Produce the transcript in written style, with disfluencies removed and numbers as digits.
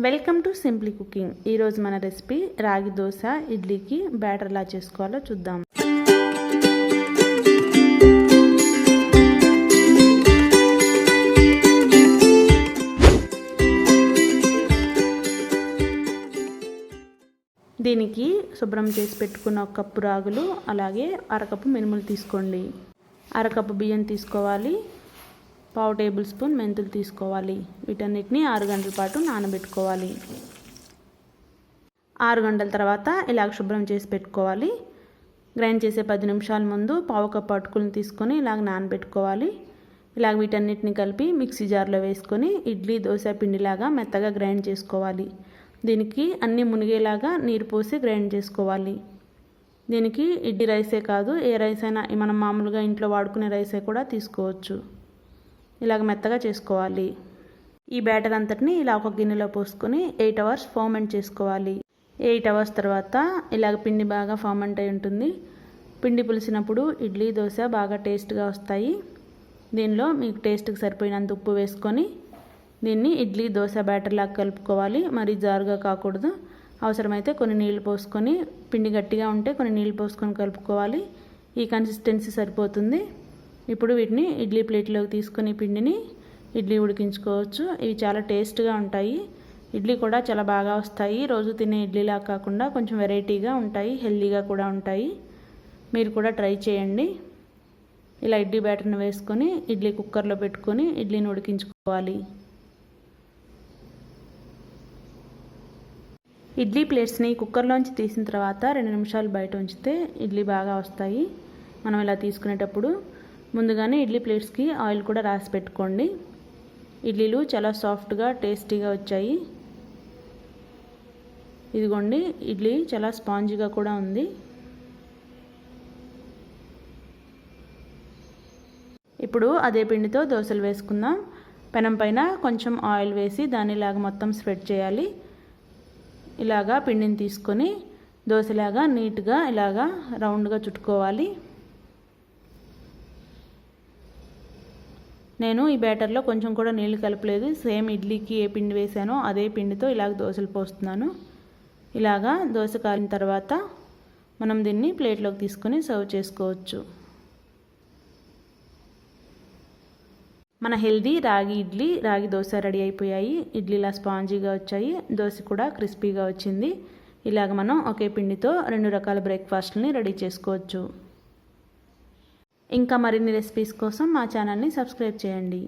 Welcome to simply cooking. ఈరోజు మన recipe రాగి దోశ ఇడ్లీకి బ్యాటర్ ఎలా చేసుకోవాలో చూద్దాం. దీనికి శుభ్రం చేసి పెట్టుకున్న ఒక కప్పు రాగులు, అలాగే అరకప్పు మినుములు తీసుకోండి. అరకప్పు బియ్యం తీసుకోవాలి. పావు టేబుల్ స్పూన్ మెంతులు తీసుకోవాలి. వీటన్నిటిని 6 గంటల పాటు నానబెట్టుకోవాలి. 6 గంటల తర్వాత ఇలాగ శుభ్రం చేసి పెట్టుకోవాలి. గ్రైండ్ చేసే 10 నిమిషాల ముందు పావు కప్పు అటుకులను తీసుకొని ఇలాగ నానబెట్టుకోవాలి. ఇలాగ వీటన్నిటిని కలిపి మిక్సీ జార్లో వేసుకొని ఇడ్లీ దోశ పిండిలాగా మెత్తగా గ్రైండ్ చేసుకోవాలి. దీనికి అన్నీ మునిగేలాగా నీరు పోసి గ్రైండ్ చేసుకోవాలి. దీనికి ఇడ్లీ రైసే కాదు, ఏ రైస్ అయినా మనం మామూలుగా ఇంట్లో వాడుకునే రైసే కూడా తీసుకోవచ్చు. ఇలాగ మెత్తగా చేసుకోవాలి. ఈ బ్యాటర్ అంతటిని ఇలా ఒక గిన్నెలో పోసుకొని 8 అవర్స్ ఫర్మెంట్ చేసుకోవాలి. 8 అవర్స్ తర్వాత ఇలాగ పిండి బాగా ఫర్మెంట్ అయి ఉంటుంది. పిండి పులిసినప్పుడు ఇడ్లీ దోశ బాగా టేస్ట్గా వస్తాయి. దీనిలో మీకు టేస్ట్కి సరిపోయినంత ఉప్పు వేసుకొని దీన్ని ఇడ్లీ దోశ బ్యాటర్లాగా కలుపుకోవాలి. మరి జారుగా కాకూడదు. అవసరమైతే కొన్ని నీళ్లు పోసుకొని, పిండి గట్టిగా ఉంటే కొన్ని నీళ్లు పోసుకొని కలుపుకోవాలి. ఈ కన్సిస్టెన్సీ సరిపోతుంది. ఇప్పుడు వీటిని ఇడ్లీ ప్లేట్లోకి తీసుకొని పిండిని ఇడ్లీ ఉడికించుకోవచ్చు. ఇవి చాలా టేస్ట్గా ఉంటాయి. ఇడ్లీ కూడా చాలా బాగా వస్తాయి. రోజు తినే ఇడ్లీలా కాకుండా కొంచెం వెరైటీగా ఉంటాయి, హెల్తీగా కూడా ఉంటాయి. మీరు కూడా ట్రై చేయండి. ఇలా ఇడ్లీ బ్యాటర్ని వేసుకొని ఇడ్లీ కుక్కర్లో పెట్టుకొని ఇడ్లీని ఉడికించుకోవాలి. ఇడ్లీ ప్లేట్స్ని కుక్కర్లోంచి తీసిన తర్వాత 2 నిమిషాలు బయట ఉంచితే ఇడ్లీ బాగా వస్తాయి. మనం ఇలా తీసుకునేటప్పుడు ముందుగానే ఇడ్లీ ప్లేట్స్కి ఆయిల్ కూడా రాసి పెట్టుకోండి. ఇడ్లీలు చాలా సాఫ్ట్గా టేస్టీగా వచ్చాయి. ఇదిగోండి, ఇడ్లీ చాలా స్పాంజీగా కూడా ఉంది. ఇప్పుడు అదే పిండితో దోశలు వేసుకుందాం. పెనం పైన కొంచెం ఆయిల్ వేసి దాన్ని ఇలాగ మొత్తం స్ప్రెడ్ చేయాలి. ఇలాగా పిండిని తీసుకొని దోశలాగా నీట్గా ఇలాగా రౌండ్గా చుట్టుకోవాలి. నేను ఈ బ్యాటర్లో కొంచెం కూడా నీళ్ళు కలపలేదు. సేమ్ ఇడ్లీకి ఏ పిండి వేసానో అదే పిండితో ఇలాగ దోశలు పోస్తున్నాను. ఇలాగా దోశ కాలిన తర్వాత మనం దీన్ని ప్లేట్లోకి తీసుకొని సర్వ్ చేసుకోవచ్చు. మన హెల్దీ రాగి ఇడ్లీ, రాగి దోశ రెడీ అయిపోయాయి. ఇడ్లీలా స్పాంజీగా వచ్చాయి, దోశ కూడా క్రిస్పీగా వచ్చింది. ఇలాగ మనం ఒకే పిండితో 2 రకాల బ్రేక్ఫాస్ట్ని రెడీ చేసుకోవచ్చు. ఇంకా మరిన్ని రెసిపీస్ కోసం మా ఛానల్ని సబ్స్క్రైబ్ చేయండి.